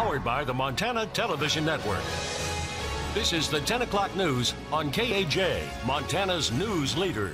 Powered by the Montana Television Network. This is the 10 o'clock news on KAJ, Montana's news leader.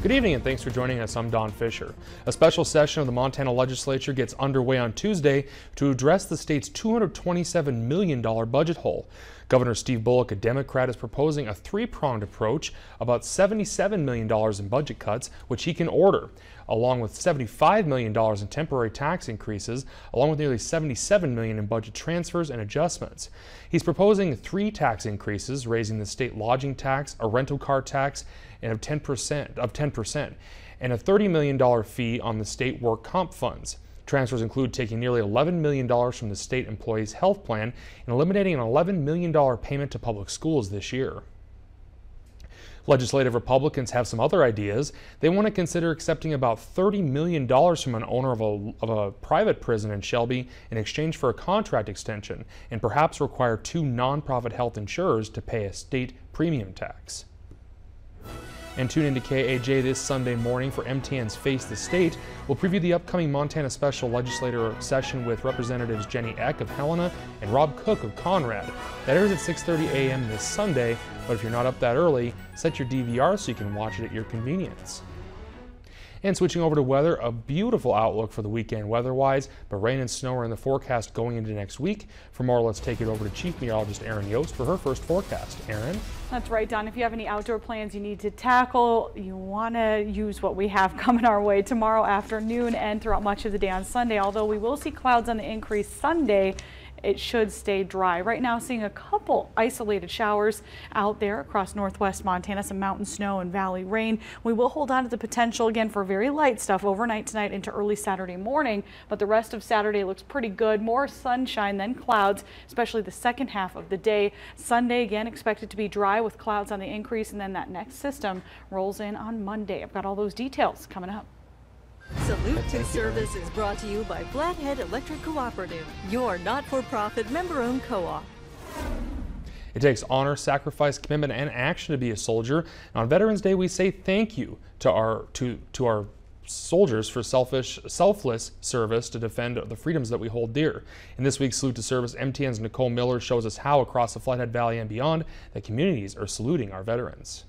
Good evening and thanks for joining us. I'm Don Fisher. A special session of the Montana legislature gets underway on Tuesday to address the state's $227 million budget hole. Governor Steve Bullock, a Democrat, is proposing a three-pronged approach, about $77 million in budget cuts, which he can order, along with $75 million in temporary tax increases, along with nearly $77 million in budget transfers and adjustments. He's proposing three tax increases, raising the state lodging tax, a rental car tax, and of 10%, and a $30 million fee on the state work comp funds. Transfers include taking nearly $11 million from the state employees' health plan and eliminating an $11 million payment to public schools this year. Legislative Republicans have some other ideas. They want to consider accepting about $30 million from an owner of a private prison in Shelby in exchange for a contract extension, and perhaps require two nonprofit health insurers to pay a state premium tax. And tune into KAJ this Sunday morning for MTN's Face the State. We'll preview the upcoming Montana Special Legislature session with Representatives Jenny Eck of Helena and Rob Cook of Conrad. That airs at 6:30 a.m. this Sunday, but if you're not up that early, set your DVR so you can watch it at your convenience. And switching over to weather, a beautiful outlook for the weekend weather-wise, but rain and snow are in the forecast going into next week. For more, let's take it over to Chief Meteorologist Erin Yost for her first forecast. Erin? That's right, Don. If you have any outdoor plans you need to tackle, you want to use what we have coming our way tomorrow afternoon and throughout much of the day on Sunday. Although we will see clouds on the increase Sunday, it should stay dry. Right now, seeing a couple isolated showers out there across northwest Montana, some mountain snow and valley rain. We will hold on to the potential again for very light stuff overnight tonight into early Saturday morning, but the rest of Saturday looks pretty good. More sunshine than clouds, especially the second half of the day. Sunday again expected to be dry with clouds on the increase, and then that next system rolls in on Monday. I've got all those details coming up. Salute to Service is brought to you by Flathead Electric Cooperative, your not-for-profit member-owned co-op. It takes honor, sacrifice, commitment, and action to be a soldier. And on Veterans Day, we say thank you to our soldiers for selfless service to defend the freedoms that we hold dear. In this week's Salute to Service, MTN's Nicole Miller shows us how across the Flathead Valley and beyond, the communities are saluting our veterans.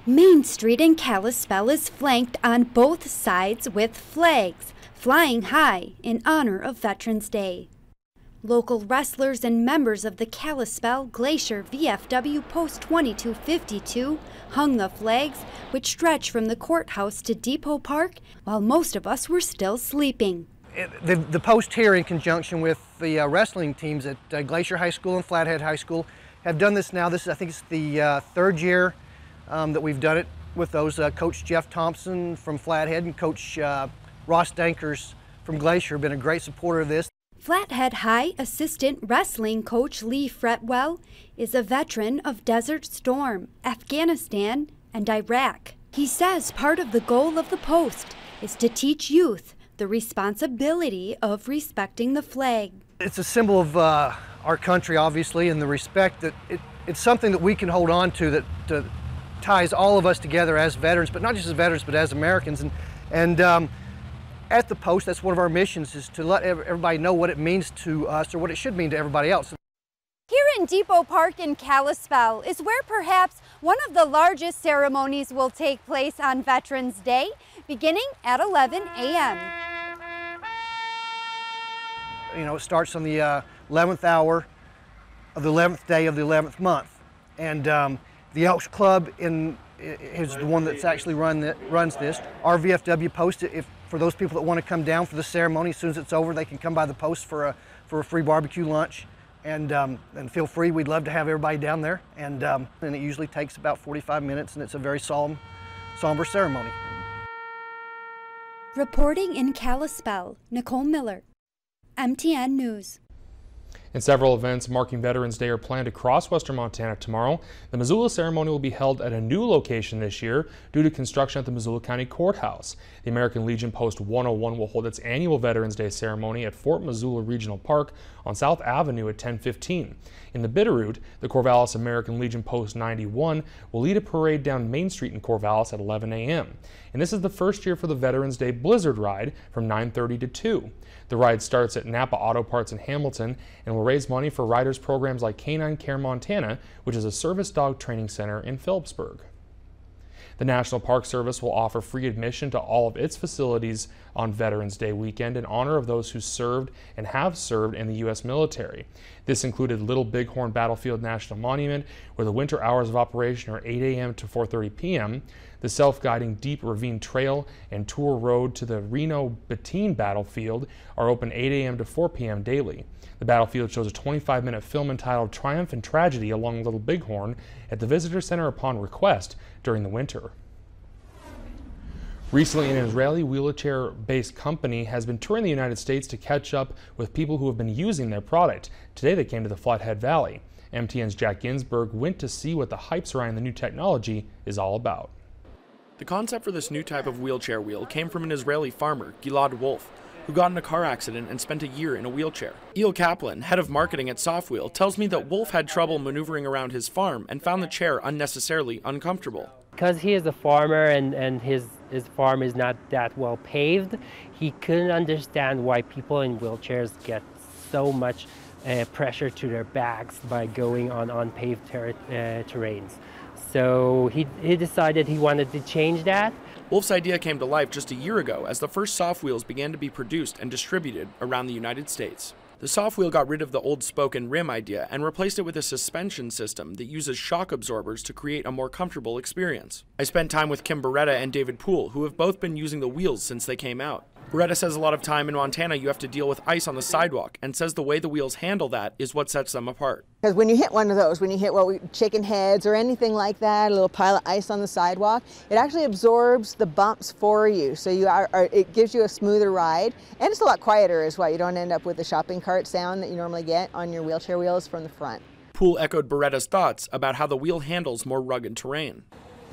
Main Street in Kalispell is flanked on both sides with flags flying high in honor of Veterans Day. Local wrestlers and members of the Kalispell Glacier VFW Post 2252 hung the flags, which stretch from the courthouse to Depot Park, while most of us were still sleeping. The post here, in conjunction with the wrestling teams at Glacier High School and Flathead High School, have done this now. I think it's the third year that we've done it with those. Coach Jeff Thompson from Flathead and Coach Ross Dankers from Glacier have been a great supporter of this. Flathead High assistant wrestling coach Lee Fretwell is a veteran of Desert Storm, Afghanistan, and Iraq. He says part of the goal of the post is to teach youth the responsibility of respecting the flag. It's a symbol of our country, obviously, and the respect that it's something that we can hold on to that ties all of us together as veterans, but not just as veterans, but as Americans. And at the post, that's one of our missions, is to let everybody know what it means to us, or what it should mean to everybody else. Here in Depot Park in Kalispell is where perhaps one of the largest ceremonies will take place on Veterans Day, beginning at 11 a.m. You know, it starts on the 11th hour of the 11th day of the 11th month. And the Elks Club is the one that's actually runs this. Our VFW post, for those people that want to come down for the ceremony, as soon as it's over, they can come by the post for a free barbecue lunch. And feel free, we'd love to have everybody down there. And it usually takes about 45 minutes, and it's a very somber ceremony. Reporting in Kalispell, Nicole Miller, MTN News. And several events marking Veterans Day are planned across western Montana tomorrow. The Missoula ceremony will be held at a new location this year due to construction at the Missoula County Courthouse. The American Legion Post 101 will hold its annual Veterans Day ceremony at Fort Missoula Regional Park on South Avenue at 10:15. In the Bitterroot, the Corvallis American Legion Post 91 will lead a parade down Main Street in Corvallis at 11 a.m. And this is the first year for the Veterans Day Blizzard Ride from 9:30 to 2. The ride starts at Napa Auto Parts in Hamilton and will raise money for riders programs like Canine Care Montana, which is a service dog training center in Phillipsburg. The National Park Service will offer free admission to all of its facilities on Veterans Day weekend in honor of those who served and have served in the U.S. military. This included Little Bighorn Battlefield National Monument, where the winter hours of operation are 8 a.m. to 4:30 p.m., the self-guiding Deep Ravine Trail and Tour Road to the Reno-Bettine Battlefield are open 8 a.m. to 4 p.m. daily. The battlefield shows a 25-minute film entitled Triumph and Tragedy along Little Bighorn at the Visitor Center upon request during the winter. Recently, an Israeli wheelchair-based company has been touring the United States to catch up with people who have been using their product. Today they came to the Flathead Valley. MTN's Jack Ginsburg went to see what the hype surrounding the new technology is all about. The concept for this new type of wheelchair wheel came from an Israeli farmer, Gilad Wolf, who got in a car accident and spent a year in a wheelchair. Eel Kaplan, head of marketing at Softwheel, tells me that Wolf had trouble maneuvering around his farm and found the chair unnecessarily uncomfortable. Because he is a farmer and his farm is not that well paved, he couldn't understand why people in wheelchairs get so much pressure to their backs by going on unpaved terrains. So he decided he wanted to change that. Wolf's idea came to life just a year ago as the first soft wheels began to be produced and distributed around the United States. The soft wheel got rid of the old spoke and rim idea and replaced it with a suspension system that uses shock absorbers to create a more comfortable experience. I spent time with Kim Beretta and David Poole, who have both been using the wheels since they came out. Beretta says a lot of time in Montana you have to deal with ice on the sidewalk, and says the way the wheels handle that is what sets them apart. Because when you hit one of those, when you hit chicken heads or anything like that, a little pile of ice on the sidewalk, it actually absorbs the bumps for you. So it gives you a smoother ride, and it's a lot quieter as well. You don't end up with the shopping cart sound that you normally get on your wheelchair wheels from the front. Poole echoed Beretta's thoughts about how the wheel handles more rugged terrain.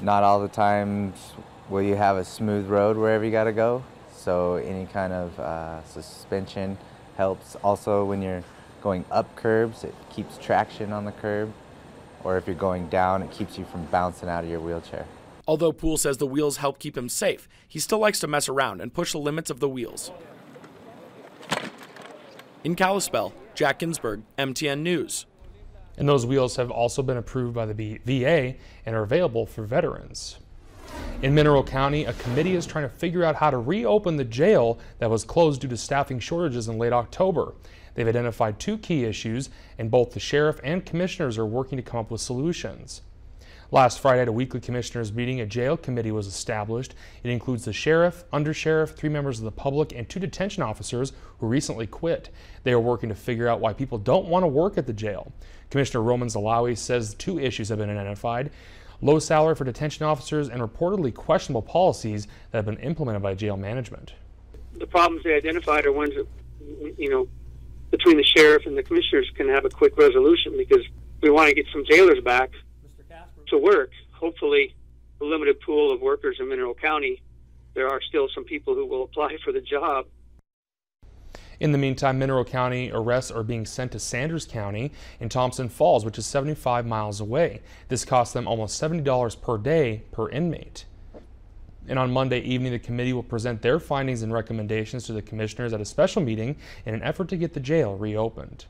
Not all the times will you have a smooth road wherever you got to go. So any kind of suspension helps. Also, when you're going up curbs, it keeps traction on the curb. Or if you're going down, it keeps you from bouncing out of your wheelchair. Although Poole says the wheels help keep him safe, he still likes to mess around and push the limits of the wheels. In Kalispell, Jack Ginsburg, MTN News. And those wheels have also been approved by the VA and are available for veterans. In Mineral County, a committee is trying to figure out how to reopen the jail that was closed due to staffing shortages in late October. They've identified two key issues, and both the sheriff and commissioners are working to come up with solutions. Last Friday at a weekly commissioners meeting, a jail committee was established. It includes the sheriff, undersheriff, 3 members of the public, and 2 detention officers who recently quit. They are working to figure out why people don't want to work at the jail. Commissioner Roman Zalawi says 2 issues have been identified: low salary for detention officers and reportedly questionable policies that have been implemented by jail management. The problems they identified are ones that, between the sheriff and the commissioners can have a quick resolution, because we want to get some jailers back to work. Hopefully, a limited pool of workers in Mineral County, there are still some people who will apply for the job. In the meantime, Mineral County arrests are being sent to Sanders County in Thompson Falls, which is 75 miles away. This costs them almost $70 per day per inmate. And on Monday evening, the committee will present their findings and recommendations to the commissioners at a special meeting in an effort to get the jail reopened.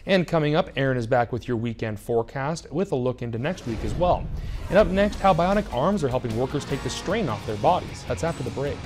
And coming up, Aaron is back with your weekend forecast with a look into next week as well. And up next, how bionic arms are helping workers take the strain off their bodies. That's after the break.